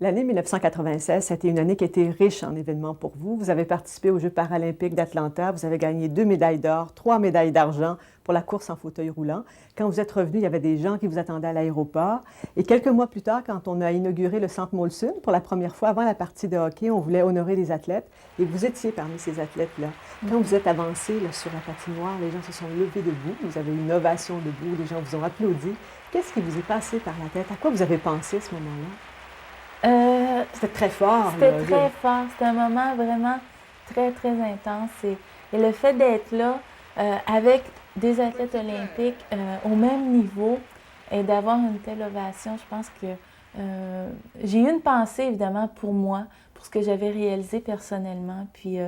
L'année 1996, c'était une année qui a été riche en événements pour vous. Vous avez participé aux Jeux paralympiques d'Atlanta. Vous avez gagné 2 médailles d'or, 3 médailles d'argent pour la course en fauteuil roulant. Quand vous êtes revenu, il y avait des gens qui vous attendaient à l'aéroport. Et quelques mois plus tard, quand on a inauguré le Centre Molson, pour la première fois avant la partie de hockey, on voulait honorer les athlètes. Et vous étiez parmi ces athlètes-là. Quand vous êtes avancé là, sur la patinoire, les gens se sont levés debout. Vous avez eu une ovation debout. Les gens vous ont applaudi. Qu'est-ce qui vous est passé par la tête? À quoi vous avez pensé à ce moment-là? C'était très fort. C'était Là. très fort. C'était un moment vraiment très, très intense. Et le fait d'être là avec des athlètes olympiques au même niveau et d'avoir une telle ovation, je pense que j'ai eu une pensée, évidemment, pour moi, pour ce que j'avais réalisé personnellement, puis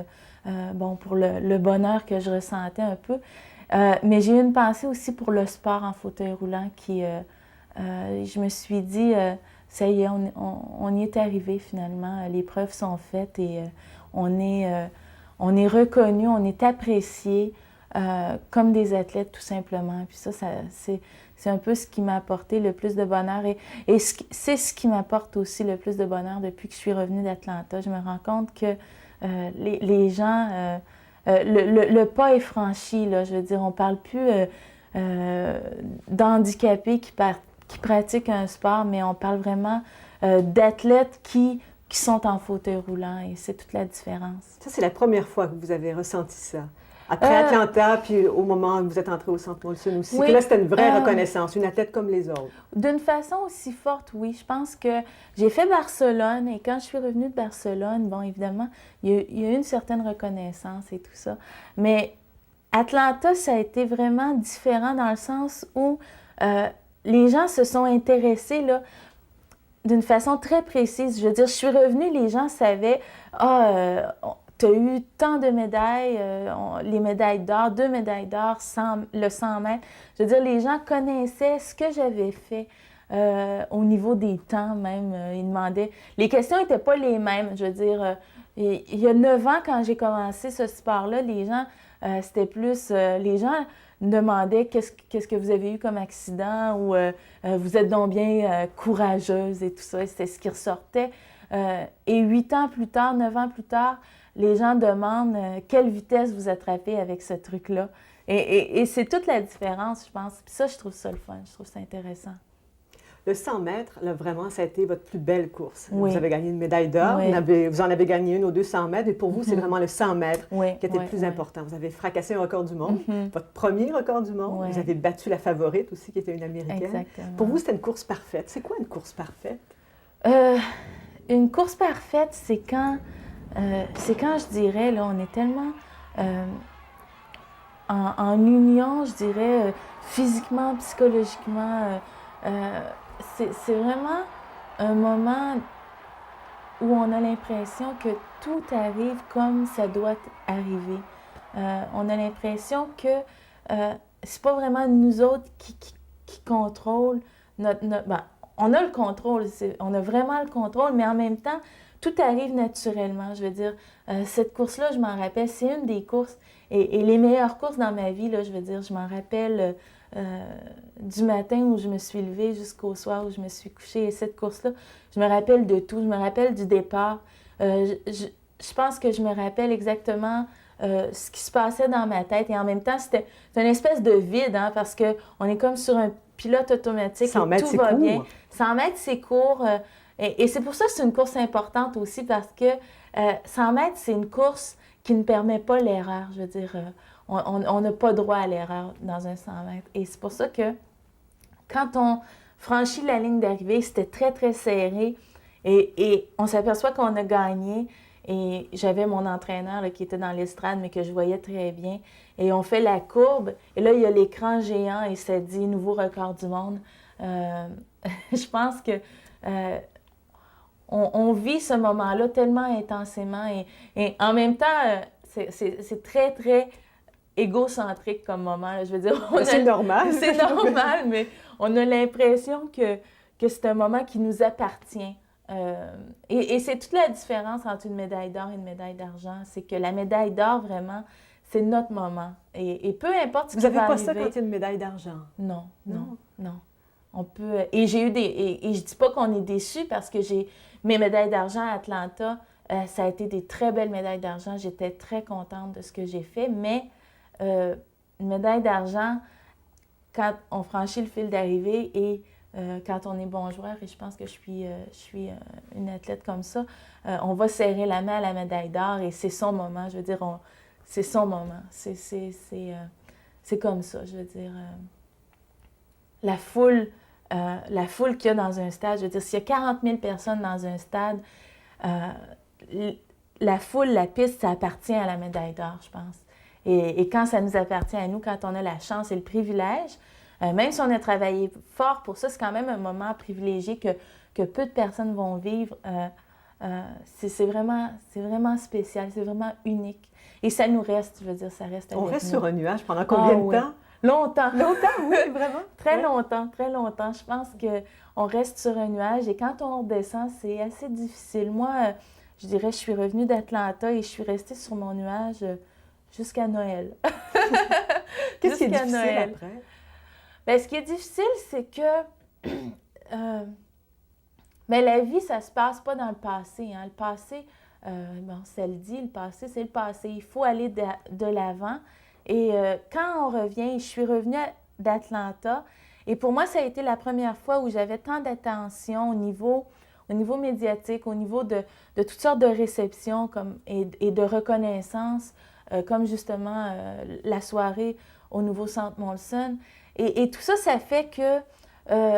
bon, pour le bonheur que je ressentais un peu. Mais j'ai eu une pensée aussi pour le sport en fauteuil roulant qui, je me suis dit, ça y est, on y est arrivé finalement. Les preuves sont faites et on est reconnu, on est apprécié comme des athlètes tout simplement. Puis ça c'est un peu ce qui m'a apporté le plus de bonheur et c'est ce qui m'apporte aussi le plus de bonheur depuis que je suis revenue d'Atlanta. Je me rends compte que les gens, le pas est franchi, là. Je veux dire, on ne parle plus d'handicapés qui pratiquent un sport, mais on parle vraiment d'athlètes qui sont en fauteuil roulant et c'est toute la différence. Ça, c'est la première fois que vous avez ressenti ça. Après Atlanta, puis au moment où vous êtes entré au Centre Molson aussi. Oui, Puis là, c'était une vraie reconnaissance, une athlète comme les autres. D'une façon aussi forte, oui. Je pense que j'ai fait Barcelone et quand je suis revenue de Barcelone, bon, évidemment, il y a eu une certaine reconnaissance et tout ça. Mais Atlanta, ça a été vraiment différent dans le sens où les gens se sont intéressés là, d'une façon très précise. Je veux dire, je suis revenue, les gens savaient, tu as eu tant de médailles, les médailles d'or, 2 médailles d'or, le 100 mètres. Je veux dire, les gens connaissaient ce que j'avais fait au niveau des temps même. Ils demandaient. Les questions n'étaient pas les mêmes. Je veux dire, il y a 9 ans, quand j'ai commencé ce sport-là, les gens, c'était plus. Les gens demandaient qu'est-ce que vous avez eu comme accident ou vous êtes donc bien courageuse et tout ça. C'était ce qui ressortait. Et 8 ans plus tard, 9 ans plus tard, les gens demandent quelle vitesse vous attrapez avec ce truc-là. Et c'est toute la différence, je pense. Puis ça, je trouve ça le fun, je trouve ça intéressant. Le 100 mètres, là, vraiment, ça a été votre plus belle course. Oui. Vous avez gagné une médaille d'or, Oui. vous en avez gagné une aux 200 mètres, et pour vous, c'est vraiment le 100 mètres qui était le plus important. Vous avez fracassé un record du monde, votre premier record du monde. Vous avez battu la favorite aussi, qui était une Américaine. Exactement. Pour vous, c'était une course parfaite. C'est quoi une course parfaite? Une course parfaite, c'est quand je dirais, là, on est tellement en union, je dirais, physiquement, psychologiquement. C'est vraiment un moment où on a l'impression que tout arrive comme ça doit arriver. On a l'impression que c'est pas vraiment nous autres qui contrôlent ben, on a le contrôle, on a vraiment le contrôle, mais en même temps, tout arrive naturellement. Je veux dire, cette course-là, je m'en rappelle, c'est une des courses, et les meilleures courses dans ma vie, là, je veux dire, je m'en rappelle du matin où je me suis levée jusqu'au soir où je me suis couchée. Et cette course-là, je me rappelle de tout. Je me rappelle du départ. Je pense que je me rappelle exactement ce qui se passait dans ma tête. Et en même temps, c'est une espèce de vide, hein, parce qu'on est comme sur un pilote automatique 100 mètres, et tout va bien. Court. 100 mètres, c'est court. Et c'est pour ça que c'est une course importante aussi, parce que 100 mètres, c'est une course qui ne permet pas l'erreur. Je veux dire, on n'a pas droit à l'erreur dans un 100 mètres. Et c'est pour ça que quand on franchit la ligne d'arrivée, c'était très, très serré. Et on s'aperçoit qu'on a gagné. Et j'avais mon entraîneur là, qui était dans l'estrade, mais que je voyais très bien. Et on fait la courbe. Et là, il y a l'écran géant et ça dit « Nouveau record du monde ». Je pense que on vit ce moment-là tellement intensément. Et en même temps, c'est très, très égocentrique comme moment. Là. Je veux dire, c'est normal. C'est normal, mais on a l'impression que c'est un moment qui nous appartient. Et c'est toute la différence entre une médaille d'or et une médaille d'argent. C'est que la médaille d'or, vraiment, c'est notre moment. Et peu importe ce qui va arriver. Vous n'avez pas ça quand il y a une médaille d'argent? Non, non, non. et j'ai eu et je dis pas qu'on est déçus parce que j'ai mes médailles d'argent à Atlanta, ça a été des très belles médailles d'argent. J'étais très contente de ce que j'ai fait, mais une médaille d'argent, quand on franchit le fil d'arrivée et quand on est bon joueur, et je pense que je suis une athlète comme ça, on va serrer la main à la médaille d'or et c'est son moment. Je veux dire, c'est son moment. C'est comme ça, je veux dire. La foule qu'il y a dans un stade, je veux dire, s'il y a 40 000 personnes dans un stade, la foule, la piste, ça appartient à la médaille d'or, je pense. Et quand ça nous appartient à nous, quand on a la chance et le privilège, même si on a travaillé fort pour ça, c'est quand même un moment privilégié que peu de personnes vont vivre. C'est vraiment spécial, c'est vraiment unique. Et ça nous reste, je veux dire, ça reste avec nous. On reste sur un nuage pendant combien de temps? Longtemps. Longtemps, oui, vraiment. Très longtemps, très longtemps. Je pense qu'on reste sur un nuage et quand on redescend, c'est assez difficile. Moi, je dirais, je suis revenue d'Atlanta et je suis restée sur mon nuage jusqu'à Noël. Qu'est-ce qui est difficile Noël. Après? Bien, ce qui est difficile, c'est que mais la vie, ça ne se passe pas dans le passé. Hein. Le passé, bon, ça le dit, le passé, c'est le passé. Il faut aller de l'avant. Et quand on revient, je suis revenue d'Atlanta, et pour moi, ça a été la première fois où j'avais tant d'attention au niveau médiatique, au niveau de toutes sortes de réceptions et de reconnaissance, comme justement la soirée au nouveau Centre Molson. Et tout ça, ça fait que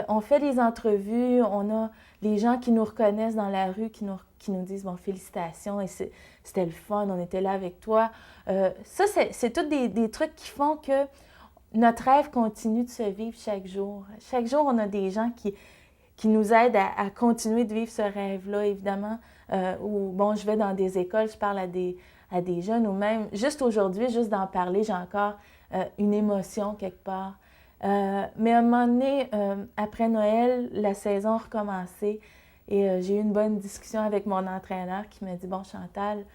on fait des entrevues, on a les gens qui nous reconnaissent dans la rue, qui nous disent « bon, félicitations, et c'était le fun, on était là avec toi ». Ça, c'est tous des trucs qui font que notre rêve continue de se vivre chaque jour. Chaque jour, on a des gens qui nous aident à continuer de vivre ce rêve-là, évidemment. Où, bon, je vais dans des écoles, je parle à des jeunes, ou même, juste aujourd'hui, juste d'en parler, j'ai encore une émotion quelque part. Mais à un moment donné, après Noël, la saison a recommencé et j'ai eu une bonne discussion avec mon entraîneur qui m'a dit « Bon, Chantal,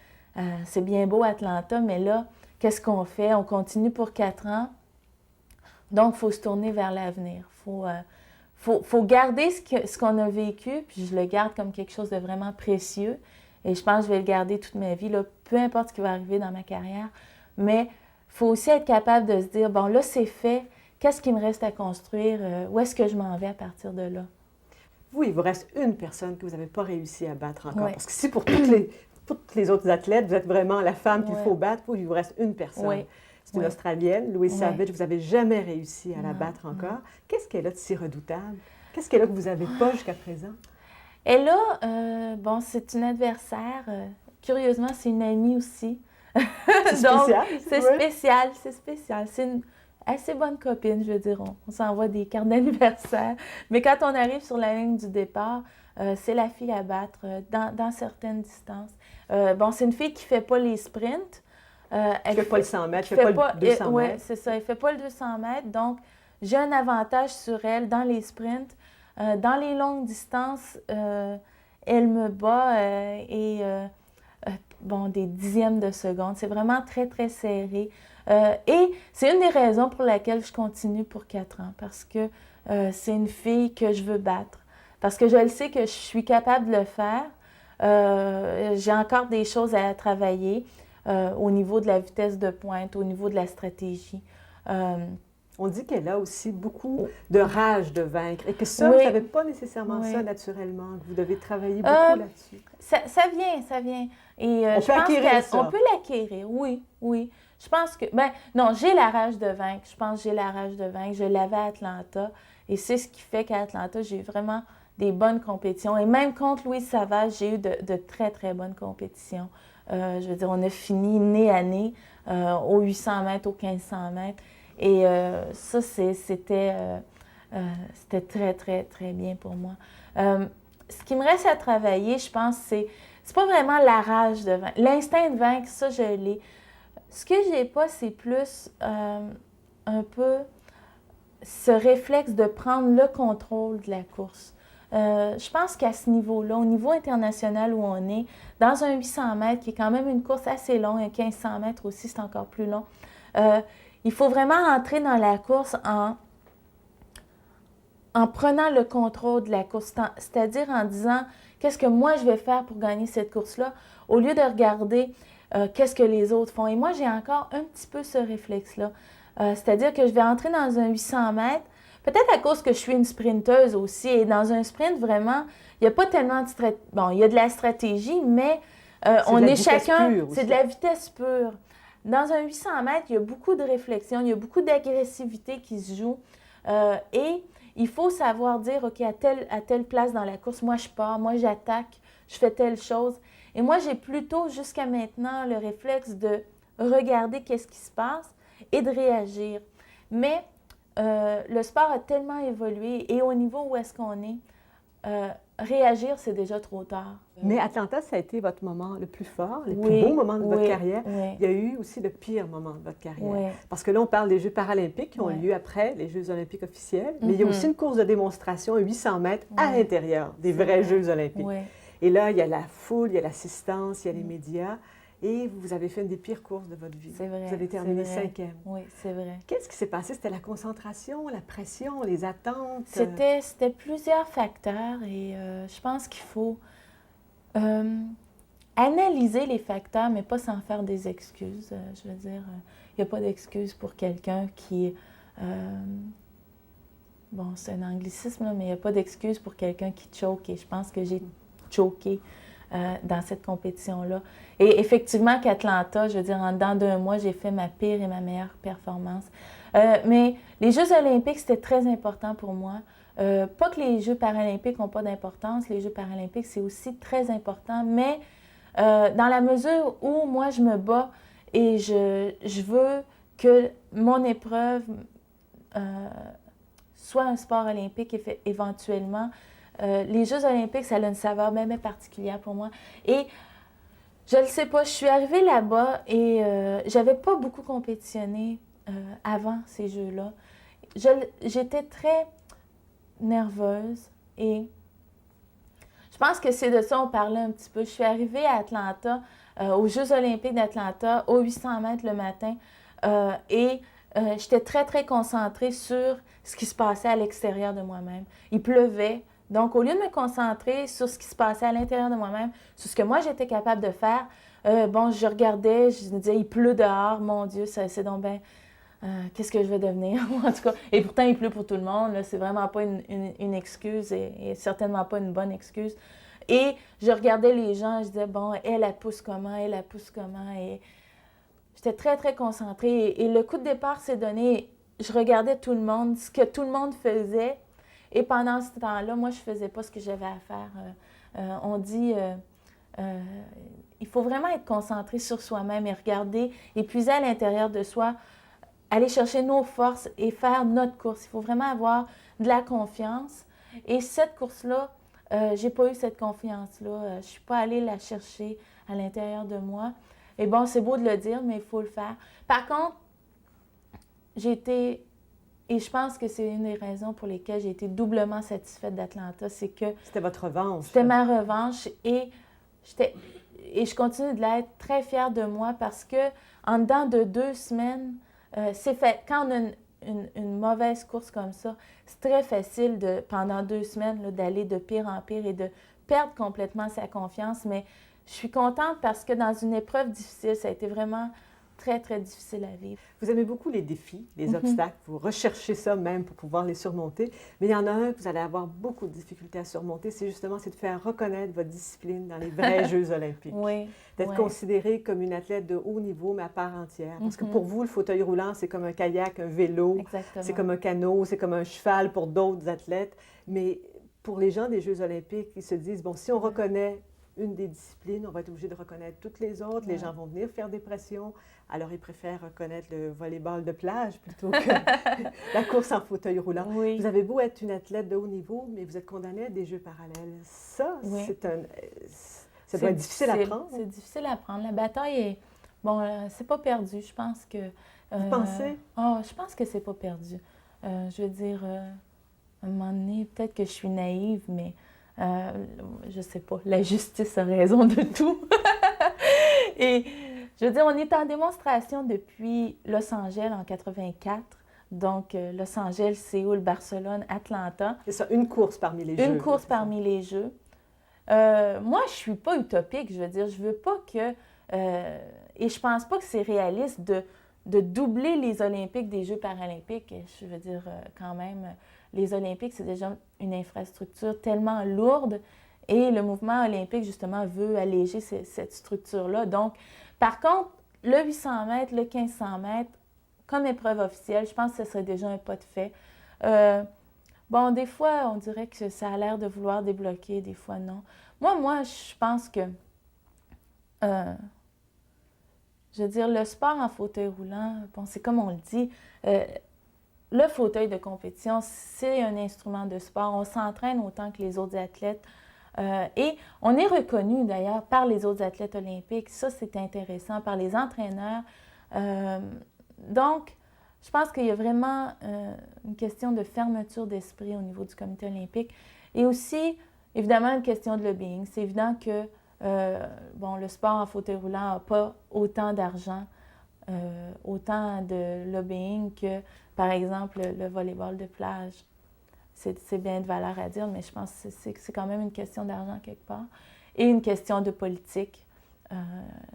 c'est bien beau Atlanta, mais là, qu'est-ce qu'on fait? On continue pour 4 ans. Donc, il faut se tourner vers l'avenir. Faut garder ce qu'on a vécu, puis je le garde comme quelque chose de vraiment précieux. Et je pense que je vais le garder toute ma vie, là, peu importe ce qui va arriver dans ma carrière. Mais il faut aussi être capable de se dire, bon, là, c'est fait. Qu'est-ce qui me reste à construire? Où est-ce que je m'en vais à partir de là? Vous, il vous reste une personne que vous n'avez pas réussi à battre encore. Oui. Parce que si pour toutes les autres athlètes, vous êtes vraiment la femme qu'il faut battre, il vous reste une personne. Oui. C'est une Australienne, Louise Savage, vous n'avez jamais réussi à la battre encore. Qu'est-ce qu'elle a de si redoutable? Qu'est-ce qu'elle a que vous n'avez pas jusqu'à présent? Elle a, bon, c'est une adversaire. Curieusement, c'est une amie aussi. C'est spécial. C'est spécial. C'est une assez bonne copine, je veux dire. On s'envoie des cartes d'anniversaire. Mais quand on arrive sur la ligne du départ, c'est la fille à battre dans certaines distances. Bon, c'est une fille qui ne fait pas les sprints. Elle ne fait pas le 100 mètres, elle ne fait pas le 200 mètres. Oui, c'est ça. Elle ne fait pas le 200 mètres. Donc, j'ai un avantage sur elle dans les sprints. Dans les longues distances, elle me bat bon, des dixièmes de seconde. C'est vraiment très, très serré. Et c'est une des raisons pour laquelle je continue pour 4 ans. Parce que c'est une fille que je veux battre. Parce que je le sais que je suis capable de le faire. J'ai encore des choses à travailler. Au niveau de la vitesse de pointe, au niveau de la stratégie. On dit qu'elle a aussi beaucoup de rage de vaincre et que ça, vous n'avez pas nécessairement ça naturellement, que vous devez travailler beaucoup là-dessus. Ça vient. Et, on peut acquérir ça. On peut l'acquérir, oui. Je pense que, non, j'ai la rage de vaincre. Je pense que j'ai la rage de vaincre. Je l'avais à Atlanta et c'est ce qui fait qu'à Atlanta, j'ai eu vraiment des bonnes compétitions. Et même contre Louise Savage, j'ai eu de très, très bonnes compétitions. Je veux dire, on a fini nez à nez aux 800 mètres, aux 1500 mètres. Et ça, c'était très, très, très bien pour moi. Ce qui me reste à travailler, je pense, c'est pas vraiment la rage de vaincre. L'instinct de vaincre, ça, je l'ai. Ce que j'ai pas, c'est plus un peu ce réflexe de prendre le contrôle de la course. Je pense qu'à ce niveau-là, au niveau international où on est, dans un 800 mètres, qui est quand même une course assez longue, un 1500 mètres aussi, c'est encore plus long, il faut vraiment entrer dans la course en prenant le contrôle de la course, c'est-à-dire en disant qu'est-ce que moi je vais faire pour gagner cette course-là, au lieu de regarder qu'est-ce que les autres font. Et moi, j'ai encore un petit peu ce réflexe-là. C'est-à-dire que je vais entrer dans un 800 mètres, peut-être à cause que je suis une sprinteuse aussi, et dans un sprint, vraiment, il n'y a pas tellement de stratégie. Bon, il y a de la stratégie, mais on est chacun, c'est de la vitesse pure. Dans un 800 mètres, il y a beaucoup de réflexion, il y a beaucoup d'agressivité qui se joue. Et il faut savoir dire, OK, à telle place dans la course, moi je pars, moi j'attaque, je fais telle chose. Et moi, j'ai plutôt jusqu'à maintenant le réflexe de regarder qu'est-ce qui se passe et de réagir. Mais le sport a tellement évolué et au niveau où est-ce qu'on est, réagir, c'est déjà trop tard. Mais Atlanta, ça a été votre moment le plus fort, le plus beau moment de votre carrière. Il y a eu aussi le pire moment de votre carrière. Parce que là, on parle des Jeux paralympiques qui ont lieu après les Jeux olympiques officiels, mais il y a aussi une course de démonstration à 800 mètres à l'intérieur des vrais Jeux olympiques. Et là, il y a la foule, il y a l'assistance, il y a les médias. Et vous avez fait une des pires courses de votre vie. C'est vrai. Vous avez terminé 5e. Oui, c'est vrai. Qu'est-ce qui s'est passé? C'était la concentration, la pression, les attentes? C'était plusieurs facteurs et je pense qu'il faut analyser les facteurs, mais pas sans faire des excuses. Je veux dire, il n'y a pas d'excuse pour quelqu'un qui... bon, c'est un anglicisme, là, mais il n'y a pas d'excuse pour quelqu'un qui choque. Et je pense que j'ai choqué dans cette compétition-là. Et effectivement qu'Atlanta, je veux dire, en dedans d'un mois, j'ai fait ma pire et ma meilleure performance. Mais les Jeux olympiques, c'était très important pour moi. Pas que les Jeux paralympiques n'ont pas d'importance, les Jeux paralympiques, c'est aussi très important, mais dans la mesure où moi, je me bats et je veux que mon épreuve soit un sport olympique éventuellement, les Jeux olympiques, ça a une saveur même particulière pour moi. Et je ne le sais pas, je suis arrivée là-bas et j'avais pas beaucoup compétitionné avant ces Jeux-là. J'étais très nerveuse et je pense que c'est de ça qu'on parlait un petit peu. Je suis arrivée à Atlanta, aux Jeux olympiques d'Atlanta, aux 800 mètres le matin et j'étais très, très concentrée sur ce qui se passait à l'extérieur de moi-même. Il pleuvait. Donc, au lieu de me concentrer sur ce qui se passait à l'intérieur de moi-même, sur ce que moi, j'étais capable de faire, bon, je regardais, je me disais, il pleut dehors, mon Dieu, c'est donc bien, qu'est-ce que je vais devenir, en tout cas. Et pourtant, il pleut pour tout le monde, là, c'est vraiment pas une excuse et certainement pas une bonne excuse. Et je regardais les gens, je disais, bon, elle pousse comment, elle pousse comment, et j'étais très, très concentrée. Et le coup de départ s'est donné, je regardais tout le monde, ce que tout le monde faisait. Et pendant ce temps-là, moi, je ne faisais pas ce que j'avais à faire. On dit, il faut vraiment être concentré sur soi-même et regarder, et puiser à l'intérieur de soi, aller chercher nos forces et faire notre course. Il faut vraiment avoir de la confiance. Et cette course-là, je n'ai pas eu cette confiance-là. Je ne suis pas allée la chercher à l'intérieur de moi. Et bon, c'est beau de le dire, mais il faut le faire. Par contre, j'ai été... Et je pense que c'est une des raisons pour lesquelles j'ai été doublement satisfaite d'Atlanta, c'est que... C'était votre revanche. C'était ma revanche et je continue de l'être très fière de moi parce que en dedans de 2 semaines, c'est fait. Quand on a une mauvaise course comme ça, c'est très facile pendant 2 semaines là, d'aller de pire en pire et de perdre complètement sa confiance. Mais je suis contente parce que dans une épreuve difficile, ça a été vraiment... très, très difficile à vivre. Vous aimez beaucoup les défis, les obstacles, vous recherchez ça même pour pouvoir les surmonter, mais il y en a un que vous allez avoir beaucoup de difficultés à surmonter, c'est de faire reconnaître votre discipline dans les vrais Jeux olympiques. Oui. D'être considérée comme une athlète de haut niveau, mais à part entière. Parce que pour vous, le fauteuil roulant, c'est comme un kayak, un vélo, c'est comme un canot, c'est comme un cheval pour d'autres athlètes. Mais pour les gens des Jeux olympiques, ils se disent, bon, si on reconnaît une des disciplines, on va être obligé de reconnaître toutes les autres. Les gens vont venir faire des pressions. Alors, ils préfèrent reconnaître le volleyball de plage plutôt que la course en fauteuil roulant. Oui. Vous avez beau être une athlète de haut niveau, mais vous êtes condamnée à des jeux parallèles. Ça, ça doit être difficile à prendre. C'est difficile à prendre. La bataille est... Bon, c'est pas perdu. Je pense que... Vous pensez? Je pense que c'est pas perdu. Je veux dire, à un moment donné, peut-être que je suis naïve, mais... je sais pas, la justice a raison de tout. Et je veux dire, on est en démonstration depuis Los Angeles en 84. Donc, Los Angeles, Séoul, Barcelone, Atlanta. C'est ça, une course parmi les Jeux. Une course parmi les Jeux. Moi, je ne suis pas utopique, je veux dire. Je veux pas que... et je pense pas que c'est réaliste de doubler les Olympiques des Jeux paralympiques. Je veux dire, quand même, les Olympiques, c'est déjà une infrastructure tellement lourde et le mouvement olympique, justement, veut alléger cette structure-là. Donc, par contre, le 800 mètres, le 1500 mètres, comme épreuve officielle, je pense que ce serait déjà un pas de fait. Bon, des fois, on dirait que ça a l'air de vouloir débloquer, des fois, non. Moi, je pense que, je veux dire, le sport en fauteuil roulant, bon, c'est comme on le dit, le fauteuil de compétition, c'est un instrument de sport. On s'entraîne autant que les autres athlètes. Et on est reconnu, d'ailleurs, par les autres athlètes olympiques. Ça, c'est intéressant, par les entraîneurs. Donc, je pense qu'il y a vraiment une question de fermeture d'esprit au niveau du comité olympique. Et aussi, évidemment, une question de lobbying. C'est évident que bon, le sport en fauteuil roulant n'a pas autant d'argent, autant de lobbying que, par exemple, le volleyball de plage. C'est bien de valeur à dire, mais je pense que c'est quand même une question d'argent quelque part et une question de politique,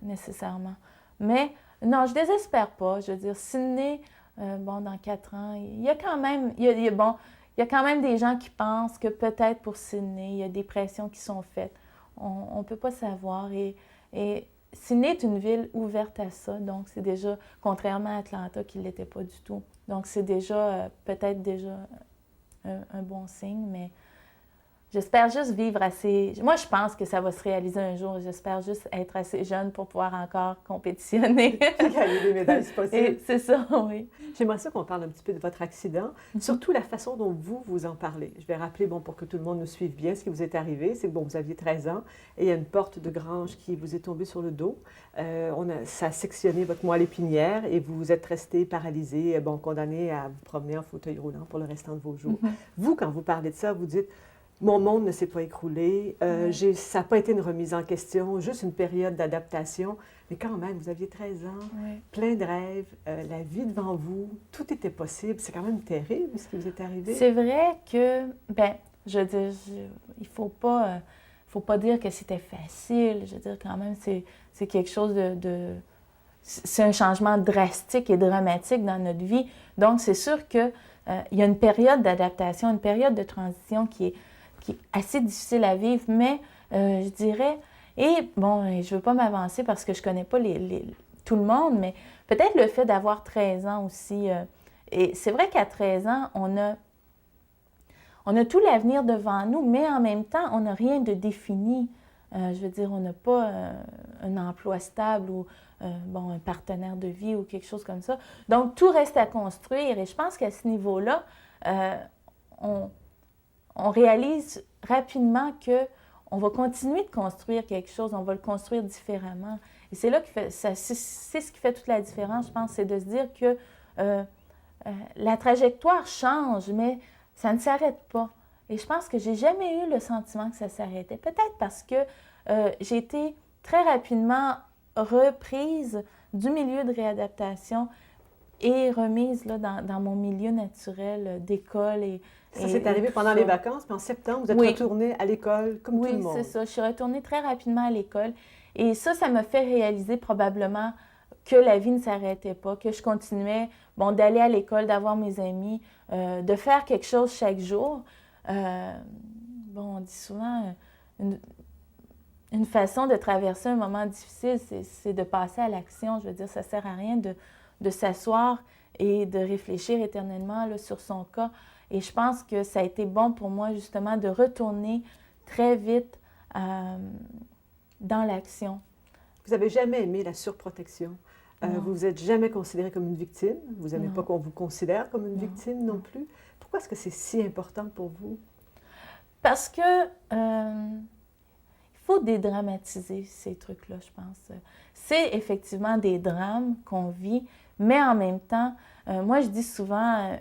nécessairement. Mais non, je ne désespère pas. Je veux dire, Sydney, bon, dans 4 ans, il y a quand même, bon, il y a quand même des gens qui pensent que peut-être pour Sydney, il y a des pressions qui sont faites. On ne peut pas savoir. Et Sydney est une ville ouverte à ça, donc c'est déjà, contrairement à Atlanta, qui ne l'était pas du tout. Donc c'est déjà, peut-être déjà un bon signe, mais j'espère juste vivre assez... Moi, je pense que ça va se réaliser un jour. J'espère juste être assez jeune pour pouvoir encore compétitionner. Gagner des médailles, c'est possible. C'est ça, oui. J'aimerais ça qu'on parle un petit peu de votre accident, surtout la façon dont vous en parlez. Je vais rappeler, bon, pour que tout le monde nous suive bien, ce qui vous est arrivé, c'est que, bon, vous aviez 13 ans et il y a une porte de grange qui vous est tombée sur le dos. Ça a sectionné votre moelle épinière et vous êtes resté paralysé, bon, condamné à vous promener en fauteuil roulant pour le restant de vos jours. Vous, quand vous parlez de ça, vous dites... Mon monde ne s'est pas écroulé, ça n'a pas été une remise en question, juste une période d'adaptation. Mais quand même, vous aviez 13 ans, plein de rêves, la vie devant vous, tout était possible. C'est quand même terrible ce qui vous est arrivé. C'est vrai que, ben, je veux dire, il faut pas dire que c'était facile. Je veux dire, quand même, c'est quelque chose c'est un changement drastique et dramatique dans notre vie. Donc, c'est sûr qu'il y a une période d'adaptation, une période de transition qui est assez difficile à vivre, mais je dirais, et bon, je ne veux pas m'avancer parce que je ne connais pas tout le monde, mais peut-être le fait d'avoir 13 ans aussi. Et c'est vrai qu'à 13 ans, on a tout l'avenir devant nous, mais en même temps, on n'a rien de défini. Je veux dire, on n'a pas un emploi stable ou bon, un partenaire de vie ou quelque chose comme ça. Donc, tout reste à construire et je pense qu'à ce niveau-là, on réalise rapidement qu'on va continuer de construire quelque chose, on va le construire différemment. Et c'est là que c'est ce qui fait toute la différence, je pense, c'est de se dire que la trajectoire change, mais ça ne s'arrête pas. Et je pense que j'ai jamais eu le sentiment que ça s'arrêtait. Peut-être parce que j'ai été très rapidement reprise du milieu de réadaptation et remise là, dans mon milieu naturel d'école. Ça s'est arrivé pendant les vacances, puis en septembre, vous êtes retournée à l'école comme tout le monde. Oui, c'est ça. Je suis retournée très rapidement à l'école. Et ça me fait réaliser probablement que la vie ne s'arrêtait pas, que je continuais, bon, d'aller à l'école, d'avoir mes amis, de faire quelque chose chaque jour. Bon, on dit souvent, une façon de traverser un moment difficile, c'est de passer à l'action. Je veux dire, ça ne sert à rien de s'asseoir et de réfléchir éternellement là, sur son cas. Et je pense que ça a été bon pour moi, justement, de retourner très vite dans l'action. Vous n'avez jamais aimé la surprotection. Vous vous êtes jamais considérée comme une victime. Vous n'aimez pas qu'on vous considère comme une victime non plus. Pourquoi est-ce que c'est si important pour vous? Parce que il faut dédramatiser ces trucs-là, je pense. C'est effectivement des drames qu'on vit, mais en même temps, moi je dis souvent,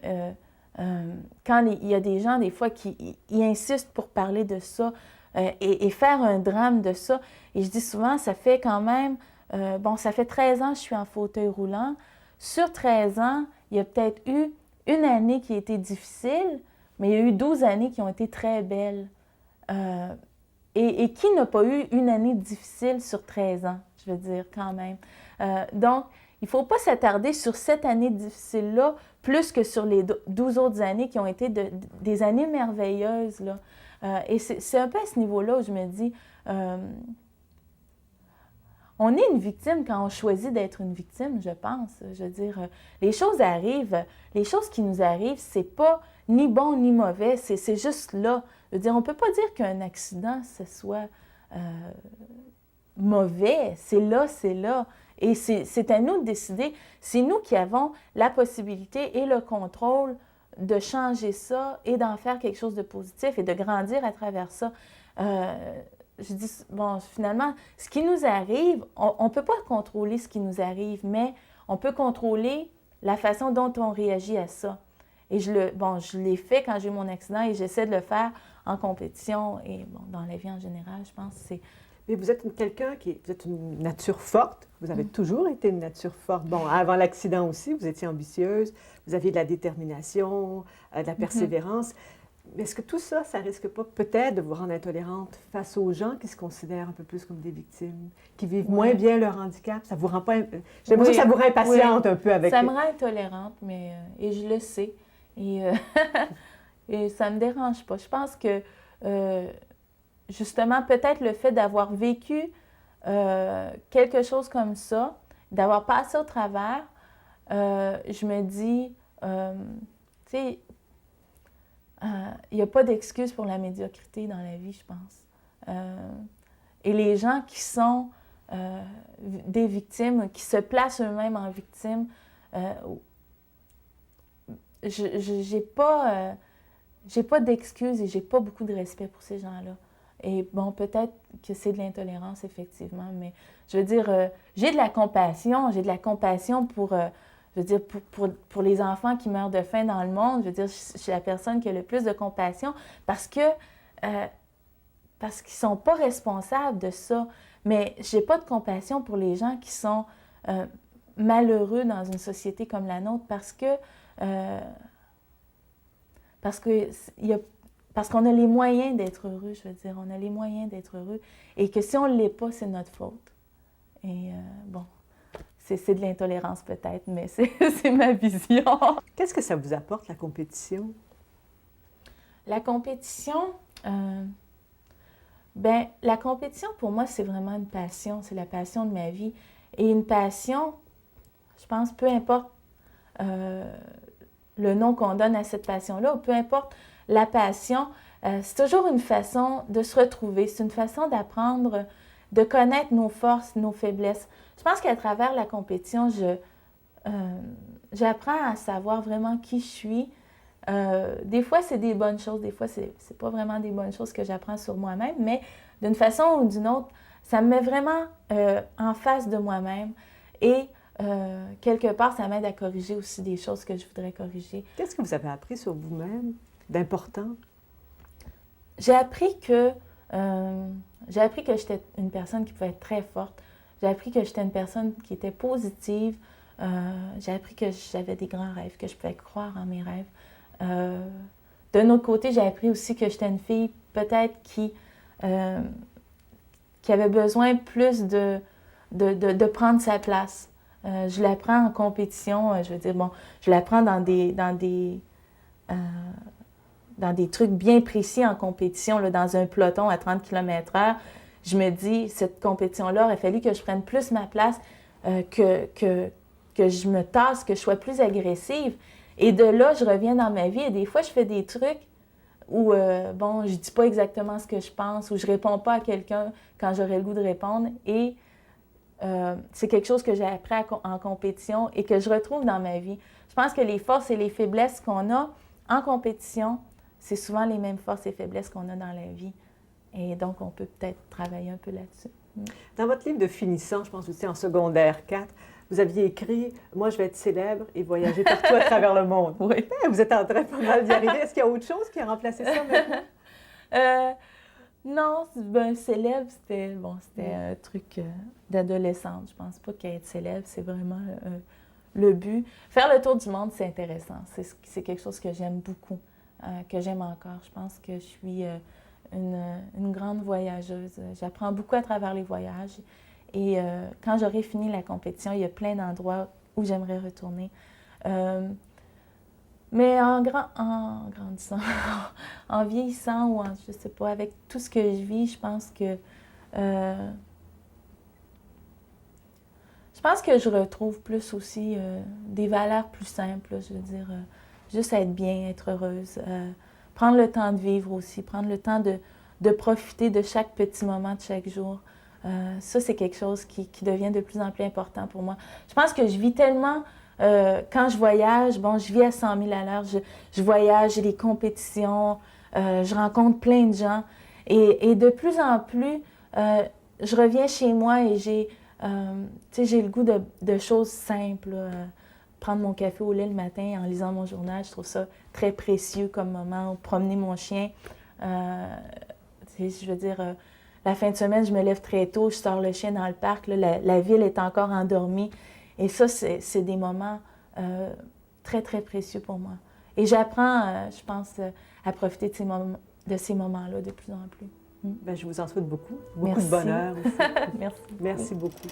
quand il y a des gens des fois qui insistent pour parler de ça et faire un drame de ça, et je dis souvent, ça fait quand même, bon, ça fait 13 ans que je suis en fauteuil roulant. Sur 13 ans, il y a peut-être eu une année qui a été difficile, mais il y a eu 12 années qui ont été très belles. Et qui n'a pas eu une année difficile sur 13 ans, je veux dire, quand même. Donc, il ne faut pas s'attarder sur cette année difficile-là plus que sur les 12 autres années qui ont été des années merveilleuses, là. Et c'est un peu à ce niveau-là où je me dis, on est une victime quand on choisit d'être une victime, je pense. Je veux dire, les choses arrivent, les choses qui nous arrivent, c'est pas ni bon ni mauvais, c'est juste là. Je veux dire, on ne peut pas dire qu'un accident, ce soit mauvais. C'est là, c'est là. Et c'est à nous de décider. C'est nous qui avons la possibilité et le contrôle de changer ça et d'en faire quelque chose de positif et de grandir à travers ça. Je dis, bon, finalement, ce qui nous arrive, on ne peut pas contrôler ce qui nous arrive, mais on peut contrôler la façon dont on réagit à ça. Et je l'ai fait quand j'ai eu mon accident et j'essaie de le faire en compétition et bon, dans la vie en général, je pense que c'est... Mais vous êtes vous êtes une nature forte. Vous avez toujours été une nature forte. Bon, avant l'accident aussi, vous étiez ambitieuse, vous aviez de la détermination, de la persévérance. Mais est-ce que tout ça, ça risque pas peut-être de vous rendre intolérante face aux gens qui se considèrent un peu plus comme des victimes, qui vivent moins bien leur handicap? Ça vous rend pas... J'ai l'impression que ça vous rend impatiente un peu avec... Ça me rend intolérante, mais... et je le sais. Et, et ça ne me dérange pas. Je pense que, justement, peut-être le fait d'avoir vécu quelque chose comme ça, d'avoir passé au travers, je me dis, tu sais, il n'y a pas d'excuse pour la médiocrité dans la vie, je pense. Et les gens qui sont des victimes, qui se placent eux-mêmes en victimes, j'ai pas d'excuses et j'ai pas beaucoup de respect pour ces gens-là. Et bon, peut-être que c'est de l'intolérance, effectivement, mais je veux dire, j'ai de la compassion pour, je veux dire, pour les enfants qui meurent de faim dans le monde. Je veux dire, je suis la personne qui a le plus de compassion parce qu'ils ne sont pas responsables de ça. Mais j'ai pas de compassion pour les gens qui sont malheureux dans une société comme la nôtre parce qu'on a les moyens d'être heureux, je veux dire, on a les moyens d'être heureux, et que si on ne l'est pas, c'est notre faute. Et bon, c'est de l'intolérance peut-être, mais c'est ma vision. Qu'est-ce que ça vous apporte, la compétition? La compétition, ben la compétition, pour moi, c'est vraiment une passion, c'est la passion de ma vie. Et une passion, je pense, peu importe le nom qu'on donne à cette passion-là, ou peu importe la passion, c'est toujours une façon de se retrouver, c'est une façon d'apprendre, de connaître nos forces, nos faiblesses. Je pense qu'à travers la compétition, j'apprends à savoir vraiment qui je suis. Des fois, c'est des bonnes choses, des fois, c'est pas vraiment des bonnes choses que j'apprends sur moi-même, mais d'une façon ou d'une autre, ça me met vraiment en face de moi-même et quelque part, ça m'aide à corriger aussi des choses que je voudrais corriger. Qu'est-ce que vous avez appris sur vous-même d'important? J'ai appris que j'étais une personne qui pouvait être très forte. J'ai appris que j'étais une personne qui était positive. J'ai appris que j'avais des grands rêves, que je pouvais croire en mes rêves. D'un autre côté, j'ai appris aussi que j'étais une fille peut-être qui avait besoin plus de prendre sa place. Je l'apprends en compétition, je veux dire, bon, je l'apprends dans des trucs bien précis en compétition, là, dans un peloton à 30 km/h. Je me dis, cette compétition-là, il aurait fallu que je prenne plus ma place, que je me tasse, que je sois plus agressive. Et de là, je reviens dans ma vie et des fois, je fais des trucs où, bon, je dis pas exactement ce que je pense ou je réponds pas à quelqu'un quand j'aurais le goût de répondre. Et c'est quelque chose que j'ai appris en compétition et que je retrouve dans ma vie. Je pense que les forces et les faiblesses qu'on a en compétition, c'est souvent les mêmes forces et faiblesses qu'on a dans la vie. Et donc, on peut peut-être travailler un peu là-dessus. Dans votre livre de finissant, je pense aussi en secondaire 4, vous aviez écrit « Moi, je vais être célèbre et voyager partout à travers le monde ». Oui. Vous êtes en train pas mal d'y arriver. Est-ce qu'il y a autre chose qui a remplacé ça maintenant? Non, ben, célèbre, c'était un truc d'adolescente. Je pense pas qu'être célèbre, c'est vraiment le but. Faire le tour du monde, c'est intéressant. C'est quelque chose que j'aime beaucoup, que j'aime encore. Je pense que je suis une grande voyageuse. J'apprends beaucoup à travers les voyages. Et quand j'aurai fini la compétition, il y a plein d'endroits où j'aimerais retourner. Mais en grandissant, en vieillissant ou je sais pas, avec tout ce que je vis, je pense que je retrouve plus aussi des valeurs plus simples, là, je veux dire, juste être bien, être heureuse, prendre le temps de vivre aussi, prendre le temps de profiter de chaque petit moment de chaque jour. Ça, c'est quelque chose qui devient de plus en plus important pour moi. Je pense que je vis tellement, quand je voyage, bon, je vis à 100 000 à l'heure, je voyage, j'ai des compétitions, je rencontre plein de gens. Et de plus en plus, je reviens chez moi et j'ai le goût de choses simples. Prendre mon café au lait le matin en lisant mon journal, je trouve ça très précieux comme moment. Ou promener mon chien. Je veux dire, la fin de semaine, je me lève très tôt, je sors le chien dans le parc, là, la ville est encore endormie. Et ça, c'est des moments très, très précieux pour moi. Et j'apprends, je pense, à profiter de ces moments-là de plus en plus. Bien, je vous en souhaite beaucoup. Merci. De bonheur aussi. Merci. Merci beaucoup.